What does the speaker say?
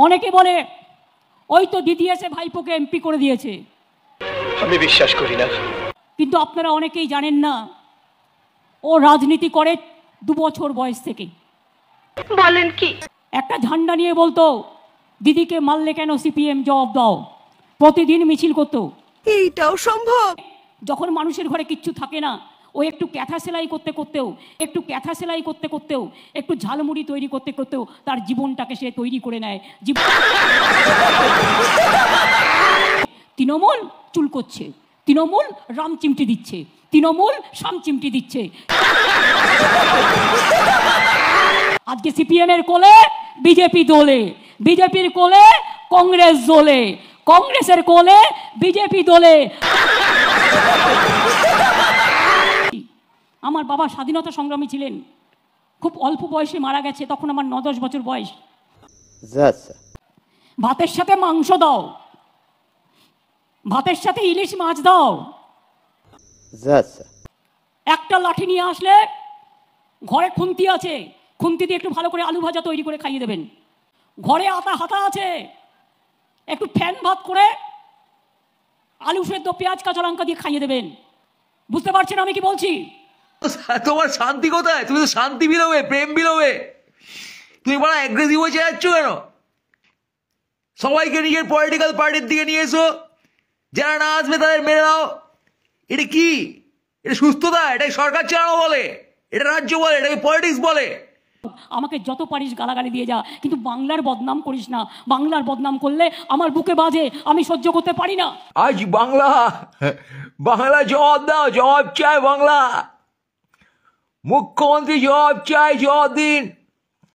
অনেকে বলে ওই তো দিদি এসে ভাইপোকে এমপি করে দিয়েছে। আমি বিশ্বাস করি না। কিন্তু আপনারা অনেকেই জানেন না, ও রাজনীতি করে 2 বছর বয়স থেকে। বলেন কি? একটা ঝান্ডা নিয়ে বলতো দিদিকে মারলে কেন সিপিএম জবাব দাও, প্রতিদিন মিছিল করতো। এইটাও সম্ভব? যখন মানুষের ঘরে কিচ্ছু থাকে না, ও একটু ক্যাথা সেলাই করতে করতেও একটু ঝালমুড়ি তৈরি করতে করতেও তার জীবনটাকে সে তৈরি করে নেয়। তৃণমূল চুল করছে, তৃণমূল রাম চিমটি দিচ্ছে, তৃণমূল শাম চিমটি দিচ্ছে। আজকে সিপিএম এর কোলে বিজেপি দোলে, বিজেপির কোলে কংগ্রেস দোলে, কংগ্রেসের কোলে বিজেপি দোলে। আমার বাবা স্বাধীনতা সংগ্রামী ছিলেন, খুব অল্প বয়সে মারা গেছে, তখন আমার 9-10 বছর বয়স। ভাতের সাথে মাংস দাও, ভাতের সাথে ইলিশ মাছ দাও, একটা লাঠি নিয়ে আসলে ঘরে খুন্তি আছে, খুন্তি দিয়ে একটু ভালো করে আলু ভাজা তৈরি করে খাইয়ে দেবেন। ঘরে আটা হাতা আছে, একটু ফ্যান ভাত করে আলু সেদ্ধ পেঁয়াজ কাঁচা লঙ্কা দিয়ে খাইয়ে দেবেন। বুঝতে পারছেন আমি কি বলছি? তোমার শান্তি কোথায়? তুমি তো শান্তি বিলোবে, প্রেম বিলোবে, তুমি বড় অ্যাগ্রেসিভ হয়ে যাচ্ছ কেন? সবাইকে নিজের পলিটিক্যাল পার্টির দিকে নিয়ে এসো, যারা না আসবে তাদের মেরে দাও। এটা কি? এটা সুস্থতা? এটাই সরকার চালানো বলে? এটা রাজ্য বলে? এটাকে পলিটিক্স বলে? আমাকে যত পারিস গালাগালি দিয়ে যা, কিন্তু বাংলার বদনাম করিস না। বাংলার বদনাম করলে আমার বুকে বাজে, আমি সহ্য করতে পারি না। আজ বাংলা জবাব দাও, জবাব চাই বাংলা। মুখ্যমন্ত্রী জবাব চাই, জবাব দিন।